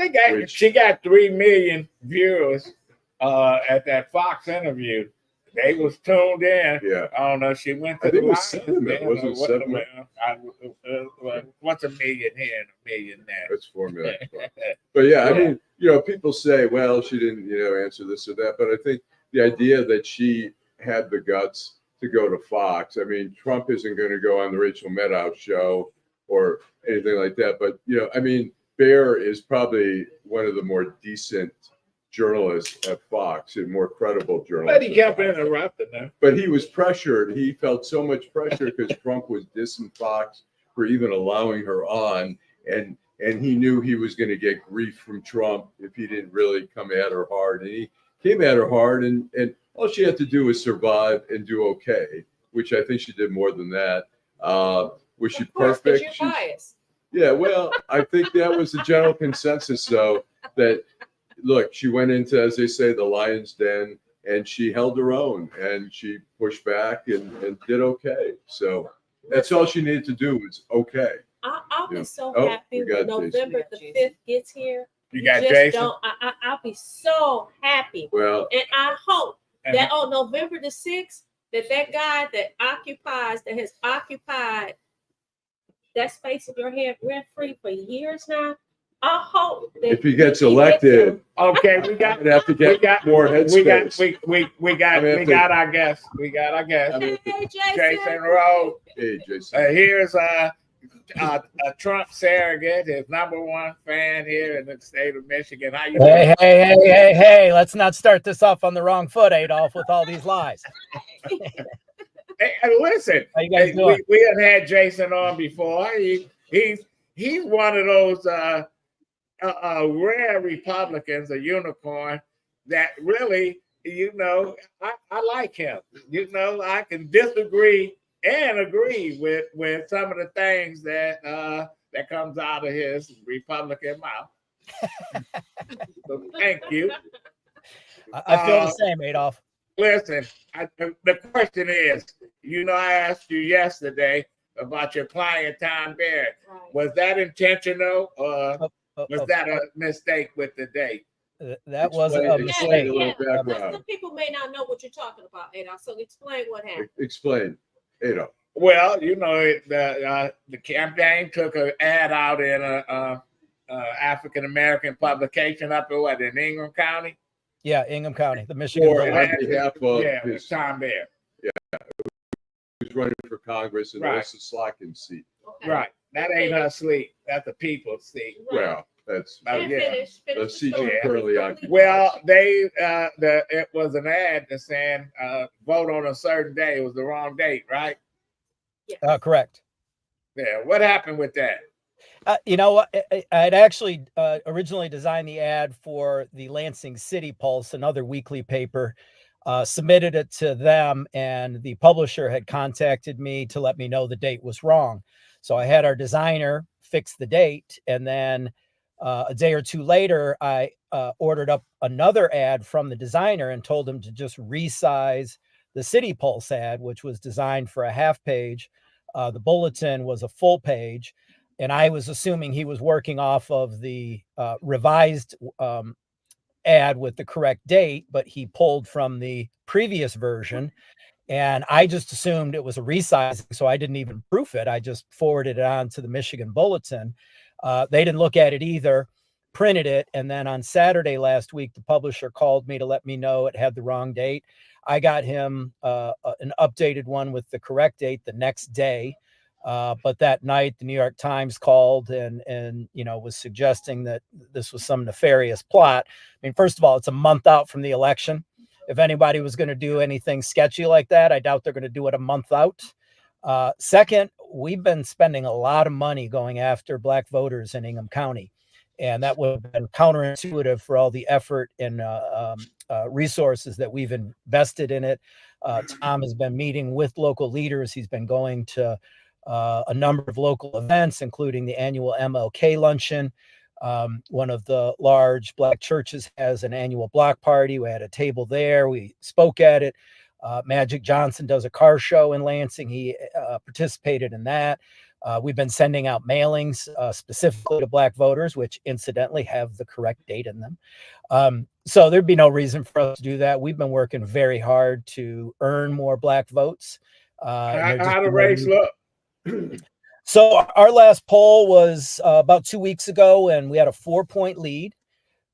she got 3 million viewers at that Fox interview. They was tuned in. Yeah. I don't know. She went to I think the it was 7 million. Wasn't it 7 million? What's a million here and a million there? That's 4 million. But yeah, I mean, people say, well, she didn't, answer this or that. But I think the idea that she had the guts to go to Fox. I mean, Trump isn't going to go on the Rachel Maddow show or anything like that. But, I mean, Bear is probably one of the more decent journalists at Fox and more credible journalists. But he kept interrupting them. But he was pressured. He felt so much pressure because Trump was dissing Fox for even allowing her on. And he knew he was going to get grief from Trump if he didn't really come at her hard. And he came at her hard, and all she had to do was survive and do okay, which I think she did more than that. Was she perfect? You're biased. Yeah, well, I think that was the general consensus, though, that, look, she went into, as they say, the lion's den, and she held her own, and she pushed back and did okay. So that's all she needed to do was okay. I'll be so Oh, happy we got when November the 5th gets here. You got just Jason? I'll be so happy. Well, And I hope that on November the 6th, that guy that has occupied that space in your head rent-free for years now, I hope that if he gets elected, okay, we got I'd have to get more headspace. we got our guest. We got our guest. Hey, Jason Roe. Hey, Jason. Here's a Trump surrogate, his #1 fan here in the state of Michigan. How you doing? Hey, let's not start this off on the wrong foot, Adolph, with all these lies. Hey, listen, How you guys doing? we have had Jason on before. He's one of those rare Republicans, a unicorn that really, I like him. I can disagree and agree with some of the things that comes out of his Republican mouth. So thank you. I feel the same, Adolph. Listen, the question is, I asked you yesterday about your client Tom Barrett. Right. Was that intentional or was that a mistake with the date? That was a mistake. Some people may not know what you're talking about, Adolph. So explain what happened. Explain, Adolph. Well, the campaign took an ad out in a African American publication up in Ingham County. Yeah, Ingham County, the Michigan. On behalf of his Tom Barrett. Yeah, who's running for Congress in Melissa Slotkin's seat. Okay. Right. That ain't her seat. That's the people's seat. Well, That's Finish the seat Oh, you yeah. currently occupy. Well, it was an ad that's saying vote on a certain day. It was the wrong date, right? Correct. Yeah. What happened with that? You know what? I'd actually originally designed the ad for the Lansing City Pulse, another weekly paper, submitted it to them, and the publisher had contacted me to let me know the date was wrong. So I had our designer fix the date, and then a day or two later, I ordered up another ad from the designer and told him to just resize the City Pulse ad, which was designed for a half page. The bulletin was a full page. And I was assuming he was working off of the revised ad with the correct date, but he pulled from the previous version. And I just assumed it was a resizing, so I didn't even proof it. I just forwarded it on to the Michigan Bulletin. They didn't look at it either, printed it. And then on Saturday last week, the publisher called me to let me know it had the wrong date. I got him an updated one with the correct date the next day. But that night, the New York Times called and was suggesting that this was some nefarious plot. I mean, first of all, it's a month out from the election. If anybody was going to do anything sketchy like that, I doubt they're going to do it a month out. Second, we've been spending a lot of money going after Black voters in Ingham County, and that would have been counterintuitive for all the effort and resources that we've invested in it. Tom has been meeting with local leaders. He's been going to a number of local events, including the annual MLK luncheon. One of the large Black churches has an annual block party. We had a table there. We spoke at it. Magic Johnson does a car show in Lansing. He participated in that. We've been sending out mailings specifically to Black voters, which incidentally have the correct date in them. So there'd be no reason for us to do that. We've been working very hard to earn more Black votes. How the race look? So our last poll was about 2 weeks ago, and we had a 4-point lead.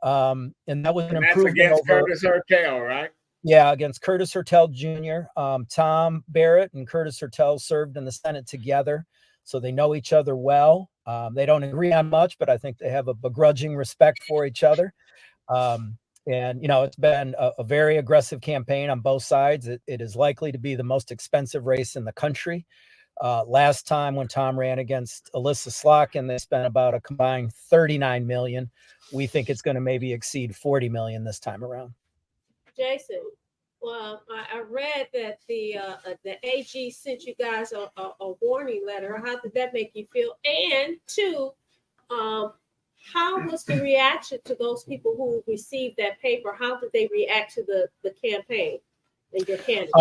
And that was an improvement against over Curtis Hertel, right? Yeah, against Curtis Hertel Jr. Tom Barrett and Curtis Hertel served in the Senate together, so they know each other well. They don't agree on much, but I think they have a begrudging respect for each other. And it's been a very aggressive campaign on both sides. It is likely to be the most expensive race in the country. Last time when Tom ran against Alyssa Slotkin, they spent about a combined $39 million. We think it's going to maybe exceed $40 million this time around. Jason, well, I read that the AG sent you guys a warning letter. How did that make you feel? And two, how was the reaction to those people who received that paper? How did they react to the campaign and your candidate?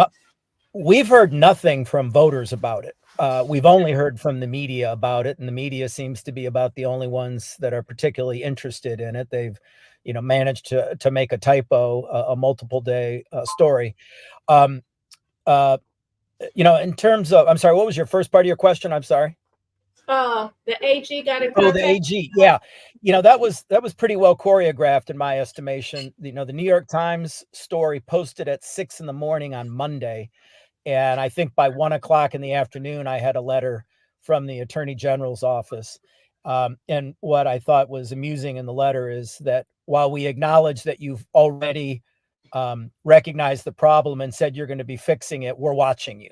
We've heard nothing from voters about it. We've only heard from the media about it, and the media seems to be about the only ones that are particularly interested in it. They've, managed to make a typo, a multiple day story. In terms of, I'm sorry, what was your first part of your question? I'm sorry. The AG got in contact. Oh, the AG, yeah. That was pretty well choreographed in my estimation. The New York Times story posted at 6 a.m. on Monday. And I think by 1 o'clock in the afternoon, I had a letter from the Attorney General's office. And what I thought was amusing in the letter is that while we acknowledge that you've already recognized the problem and said you're going to be fixing it, we're watching you.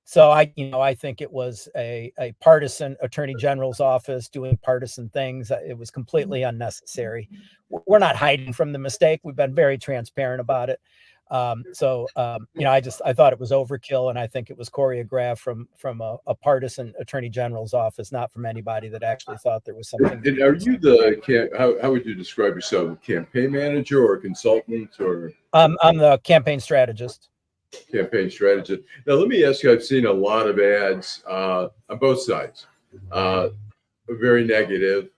So I think it was a partisan Attorney General's office doing partisan things. It was completely unnecessary. We're not hiding from the mistake. We've been very transparent about it. I thought it was overkill, and I think it was choreographed from a partisan Attorney General's office, not from anybody that actually thought there was something. And are you how would you describe yourself? Campaign manager or consultant or? I'm the campaign strategist. Campaign strategist. Now, let me ask you, I've seen a lot of ads on both sides, very negative.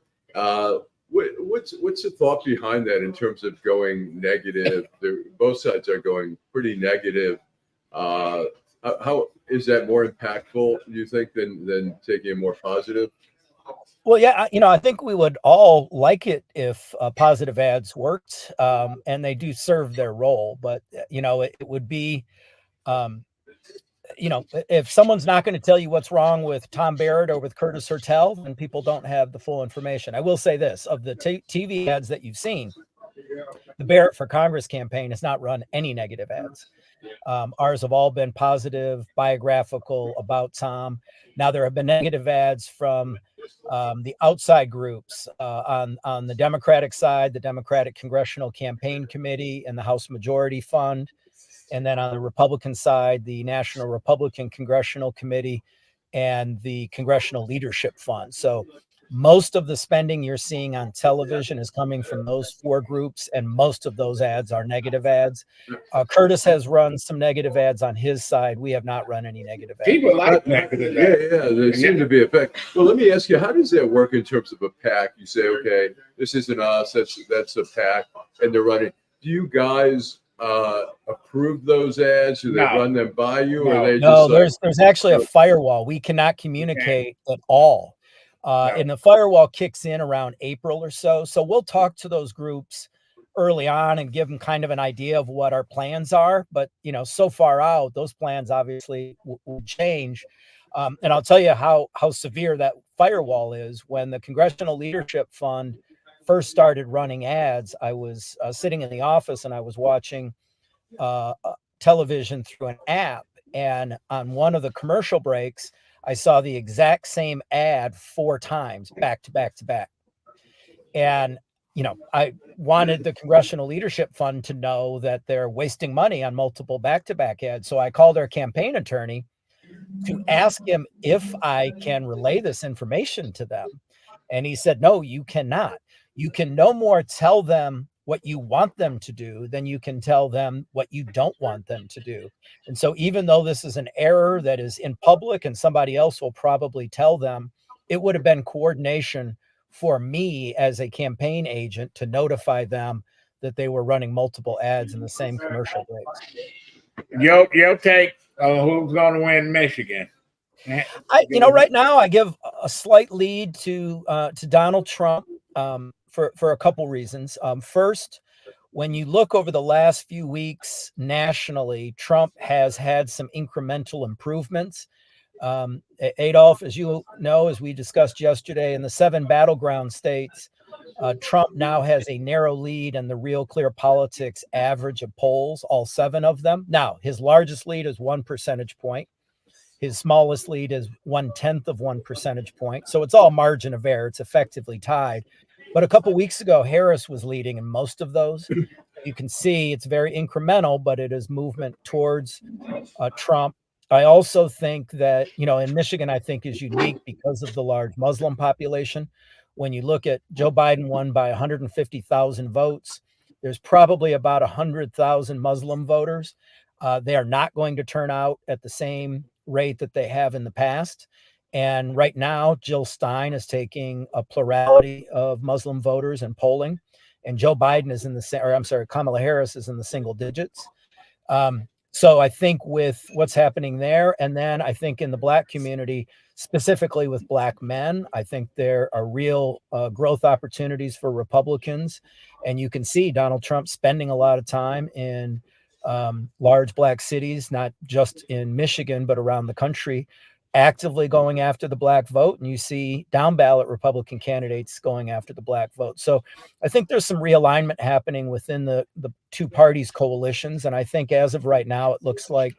What's the thought behind that in terms of going negative? Both sides are going pretty negative. How is that more impactful, do you think, than taking a more positive? Well, yeah, I think we would all like it if positive ads worked, and they do serve their role. But it would be if someone's not going to tell you what's wrong with Tom Barrett or with Curtis Hertel, then people don't have the full information. I will say this, of the TV ads that you've seen, the Barrett for Congress campaign has not run any negative ads. Ours have all been positive, biographical about Tom. Now, there have been negative ads from the outside groups on the Democratic side, the Democratic Congressional Campaign Committee and the House Majority Fund. And then on the Republican side, the National Republican Congressional Committee and the Congressional Leadership Fund. So most of the spending you're seeing on television is coming from those four groups, and most of those ads are negative ads. Curtis has run some negative ads on his side. We have not run any negative ads. People like negative ads. Yeah, they seem to be effective. Well, let me ask you, how does that work in terms of a PAC? You say, okay, this isn't us, that's a PAC, and they're running. Do you guys approve those ads? Do they run them by you? Or they no, there's actually a firewall. We cannot communicate at all. And the firewall kicks in around April or so. So we'll talk to those groups early on and give them kind of an idea of what our plans are. But, so far out, those plans obviously will change. And I'll tell you how severe that firewall is. When the Congressional Leadership Fund first started running ads, I was sitting in the office and I was watching television through an app. And on one of the commercial breaks, I saw the exact same ad 4 times back to back to back. And, I wanted the Congressional Leadership Fund to know that they're wasting money on multiple back-to-back ads. So I called our campaign attorney to ask him if I can relay this information to them. And he said, no, you cannot. You can no more tell them what you want them to do than you can tell them what you don't want them to do. And so even though this is an error that is in public and somebody else will probably tell them, it would have been coordination for me as a campaign agent to notify them that they were running multiple ads in the same commercial breaks. Your take on who's going to win Michigan? Right now I give a slight lead to Donald Trump for a couple reasons. First, when you look over the last few weeks nationally, Trump has had some incremental improvements. Adolph, as you know, as we discussed yesterday, in the 7 battleground states, Trump now has a narrow lead in the Real Clear Politics average of polls, all 7 of them. Now, his largest lead is 1 percentage point. His smallest lead is 1/10 of 1 percentage point. So it's all margin of error. It's effectively tied. But a couple weeks ago, Harris was leading in most of those. You can see it's very incremental, but it is movement towards Trump. I also think that, in Michigan, I think is unique because of the large Muslim population. When you look at Joe Biden won by 150,000 votes, there's probably about 100,000 Muslim voters. They are not going to turn out at the same rate that they have in the past. And right now, Jill Stein is taking a plurality of Muslim voters in polling, and Joe Biden is Kamala Harris is in the single digits. So I think with what's happening there, and then I think in the Black community, specifically with Black men, I think there are real growth opportunities for Republicans. And you can see Donald Trump spending a lot of time in large Black cities, not just in Michigan, but around the country, actively going after the Black vote. And you see down ballot Republican candidates going after the Black vote. So I think there's some realignment happening within the 2 parties coalitions. And I think as of right now, it looks like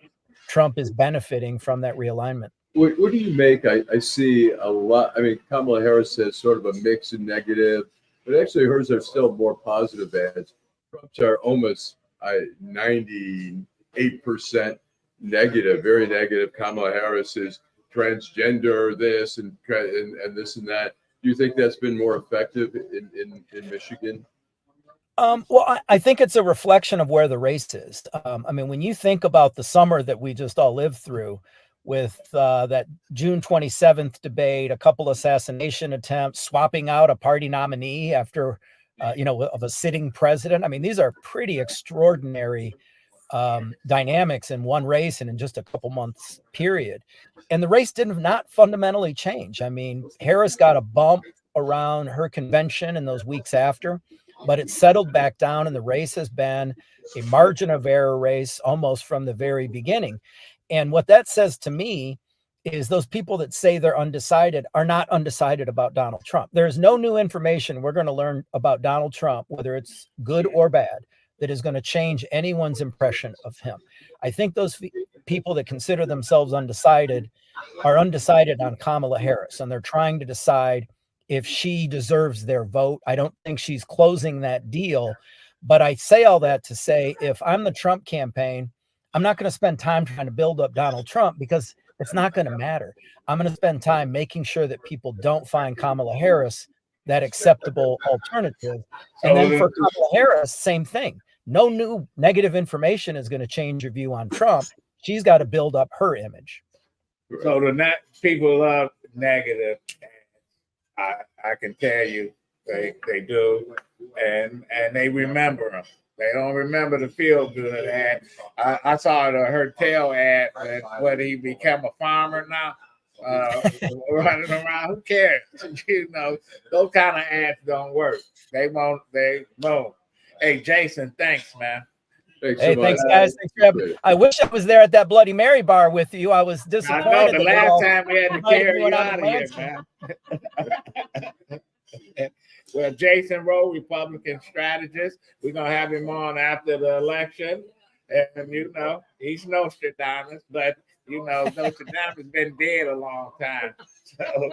Trump is benefiting from that realignment. What do you make? I see a lot. I mean, Kamala Harris has sort of a mix and negative, but actually hers are still more positive ads. Trump's are almost 98% negative, very negative. Kamala Harris is transgender, this and this and that. Do you think that's been more effective in Michigan? Well, I think it's a reflection of where the race is. I mean, when you think about the summer that we just all lived through with that June 27th debate, a couple assassination attempts, swapping out a party nominee after, of a sitting president. I mean, these are pretty extraordinary dynamics in one race and in just a couple months period. And the race did not fundamentally change. I mean, Harris got a bump around her convention in those weeks after, but it settled back down, and the race has been a margin of error race almost from the very beginning. And what that says to me is those people that say they're undecided are not undecided about Donald Trump. There's no new information we're going to learn about Donald Trump, whether it's good or bad, that is going to change anyone's impression of him. I think those people that consider themselves undecided are undecided on Kamala Harris, and they're trying to decide if she deserves their vote. I don't think she's closing that deal, but I say all that to say, if I'm the Trump campaign, I'm not going to spend time trying to build up Donald Trump because it's not going to matter. I'm going to spend time making sure that people don't find Kamala Harris that acceptable alternative. And then for Kamala Harris, same thing. No new negative information is going to change your view on Trump. She's got to build up her image. So the people love negative. I can tell you they do, and they remember them. They don't remember the feel good ad. I saw the Hertel ad that whether he become a farmer now, running around. Who cares? You know, those kind of ads don't work. They won't. Hey, Jason, thanks, man. Thanks guys. Thanks for having me. I wish I was there at that Bloody Mary bar with you. I was disappointed. I know the last time we had to carry you out of here, man. Well, Jason Roe, Republican strategist. We're going to have him on after the election. And, you know, he's Nostradamus, but, you know, Nostradamus has been dead a long time. So,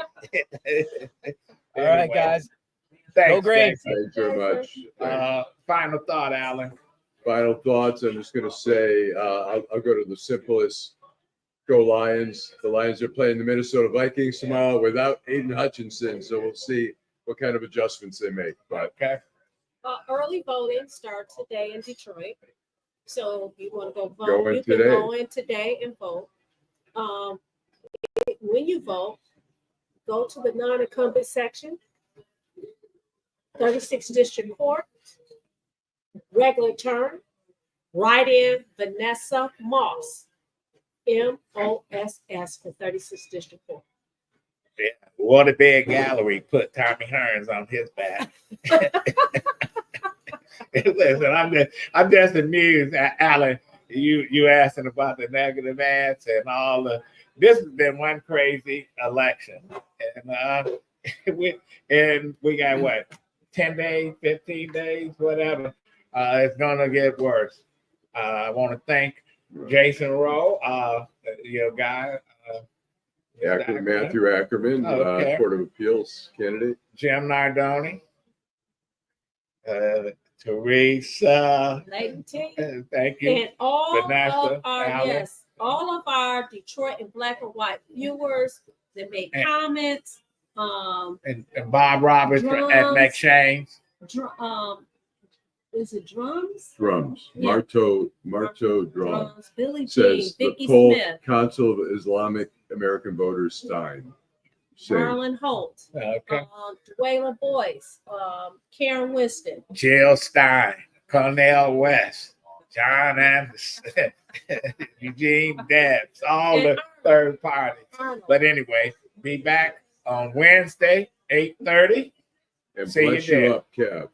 all right, guys. Thanks, Go Green. Thanks very much. Final thought, Allan. Final thoughts. I'm just going to say I'll go to the simplest. Go Lions. The Lions are playing the Minnesota Vikings tomorrow without Aiden Hutchinson. So we'll see what kind of adjustments they make. But okay. Early voting starts today in Detroit. So if you want to go vote, Go in you today. can go in today and vote. When you vote, go to the non-incumbent section, 36th District Court, regular term, write in Vanessa Moss, MOSS for 36th District Court. Yeah. Waterbed Gallery put Tommy Hearns on his back. Listen, I'm just amused, Allan. You asking about the negative ads and all the. This has been one crazy election, and we got what 10 days, 15 days, whatever. It's gonna get worse. I want to thank Jason Roe, your guy. Matthew Ackerman, Court of Appeals candidate. Jim Nardone. Teresa. Thank you. And all Vanessa, of our Allan. all of our Detroit and Black and White viewers that made comments. And Bob Roberts at McShane's. Is it drums? Drums. Yeah. Marto drums. Billy says Jean, the Vicky Polk Smith, Council of Islamic American Voters Stein. Marlon Holt, Okay. Dwayla Boyce, Karen Winston, Jill Stein, Cornell West, John Anderson, Eugene Debs, all the third parties. But anyway, be back on Wednesday, 8:30. And See you bless you there. up, Kev.